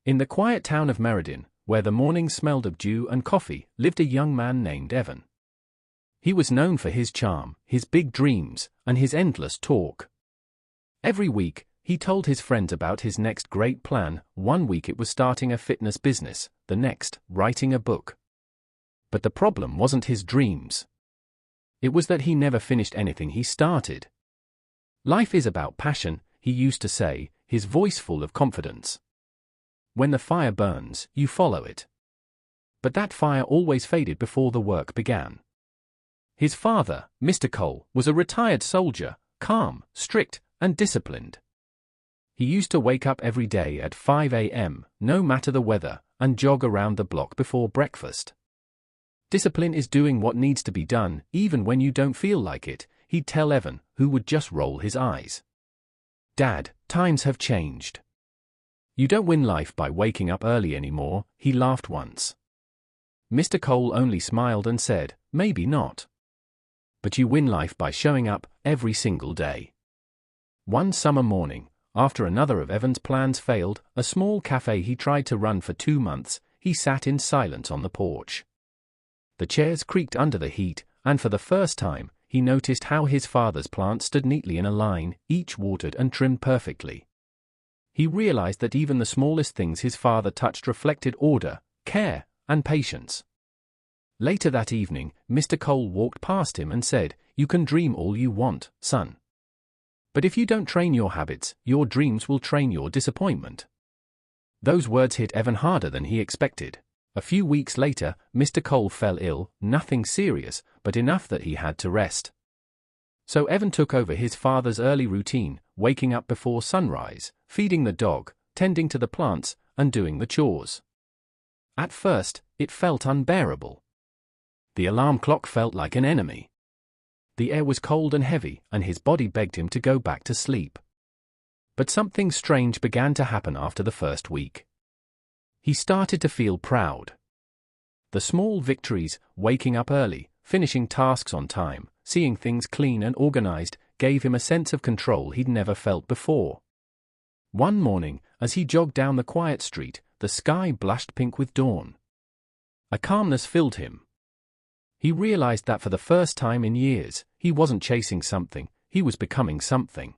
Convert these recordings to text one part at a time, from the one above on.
In the quiet town of Merredin, where the morning smelled of dew and coffee, lived a young man named Evan. He was known for his charm, his big dreams, and his endless talk. Every week, he told his friends about his next great plan. One week it was starting a fitness business, the next, writing a book. But the problem wasn't his dreams. It was that he never finished anything he started. Life is about passion, he used to say, his voice full of confidence. When the fire burns, you follow it. But that fire always faded before the work began. His father, Mr. Cole, was a retired soldier, calm, strict, and disciplined. He used to wake up every day at 5 a.m., no matter the weather, and jog around the block before breakfast. Discipline is doing what needs to be done, even when you don't feel like it, he'd tell Evan, who would just roll his eyes. Dad, times have changed. You don't win life by waking up early anymore, he laughed once. Mr. Cole only smiled and said, maybe not. But you win life by showing up every single day. One summer morning, after another of Evan's plans failed, a small cafe he tried to run for 2 months, he sat in silence on the porch. The chairs creaked under the heat, and for the first time, he noticed how his father's plants stood neatly in a line, each watered and trimmed perfectly. He realized that even the smallest things his father touched reflected order, care, and patience. Later that evening, Mr. Cole walked past him and said, "You can dream all you want, son. But if you don't train your habits, your dreams will train your disappointment." Those words hit Evan harder than he expected. A few weeks later, Mr. Cole fell ill, nothing serious, but enough that he had to rest. So Evan took over his father's early routine, waking up before sunrise, feeding the dog, tending to the plants, and doing the chores. At first, it felt unbearable. The alarm clock felt like an enemy. The air was cold and heavy, and his body begged him to go back to sleep. But something strange began to happen after the first week. He started to feel proud. The small victories, waking up early, finishing tasks on time, seeing things clean and organized, gave him a sense of control he'd never felt before. One morning, as he jogged down the quiet street, the sky blushed pink with dawn. A calmness filled him. He realized that for the first time in years, he wasn't chasing something, he was becoming something.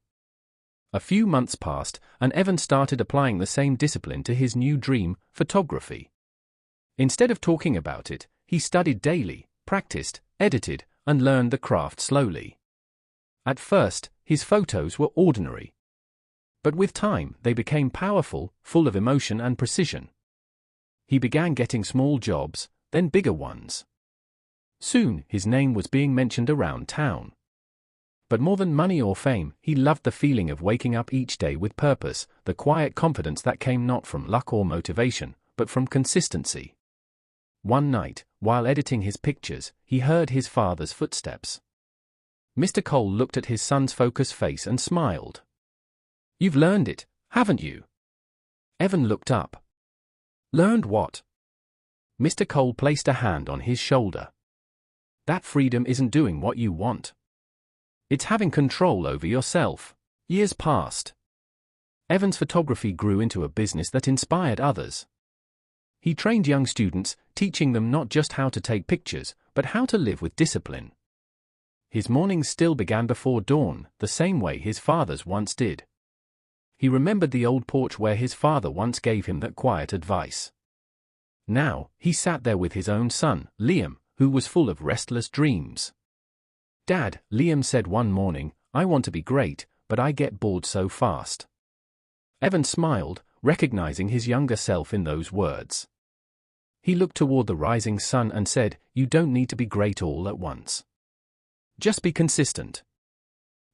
A few months passed, and Evan started applying the same discipline to his new dream, photography. Instead of talking about it, he studied daily, practiced, edited, and learned the craft slowly. At first, his photos were ordinary. But with time, they became powerful, full of emotion and precision. He began getting small jobs, then bigger ones. Soon, his name was being mentioned around town. But more than money or fame, he loved the feeling of waking up each day with purpose, the quiet confidence that came not from luck or motivation, but from consistency. One night, while editing his pictures, he heard his father's footsteps. Mr. Cole looked at his son's focused face and smiled. "You've learned it, haven't you?" Evan looked up. "Learned what?" Mr. Cole placed a hand on his shoulder. "That freedom isn't doing what you want. It's having control over yourself." Years passed. Evan's photography grew into a business that inspired others. He trained young students, teaching them not just how to take pictures, but how to live with discipline. His mornings still began before dawn, the same way his father's once did. He remembered the old porch where his father once gave him that quiet advice. Now, he sat there with his own son, Liam, who was full of restless dreams. "Dad," Liam said one morning, "I want to be great, but I get bored so fast." Evan smiled, recognizing his younger self in those words. He looked toward the rising sun and said, "You don't need to be great all at once. Just be consistent.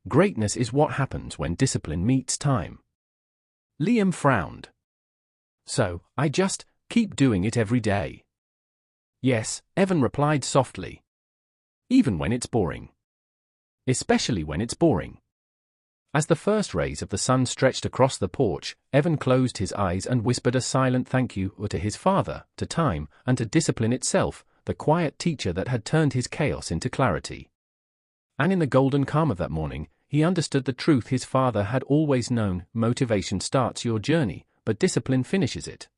Greatness is what happens when discipline meets time." Liam frowned. "So, I just keep doing it every day?" "Yes," Evan replied softly. "Even when it's boring. Especially when it's boring." As the first rays of the sun stretched across the porch, Evan closed his eyes and whispered a silent thank you to his father, to time, and to discipline itself, the quiet teacher that had turned his chaos into clarity. And in the golden calm of that morning, he understood the truth his father had always known: motivation starts your journey, but discipline finishes it.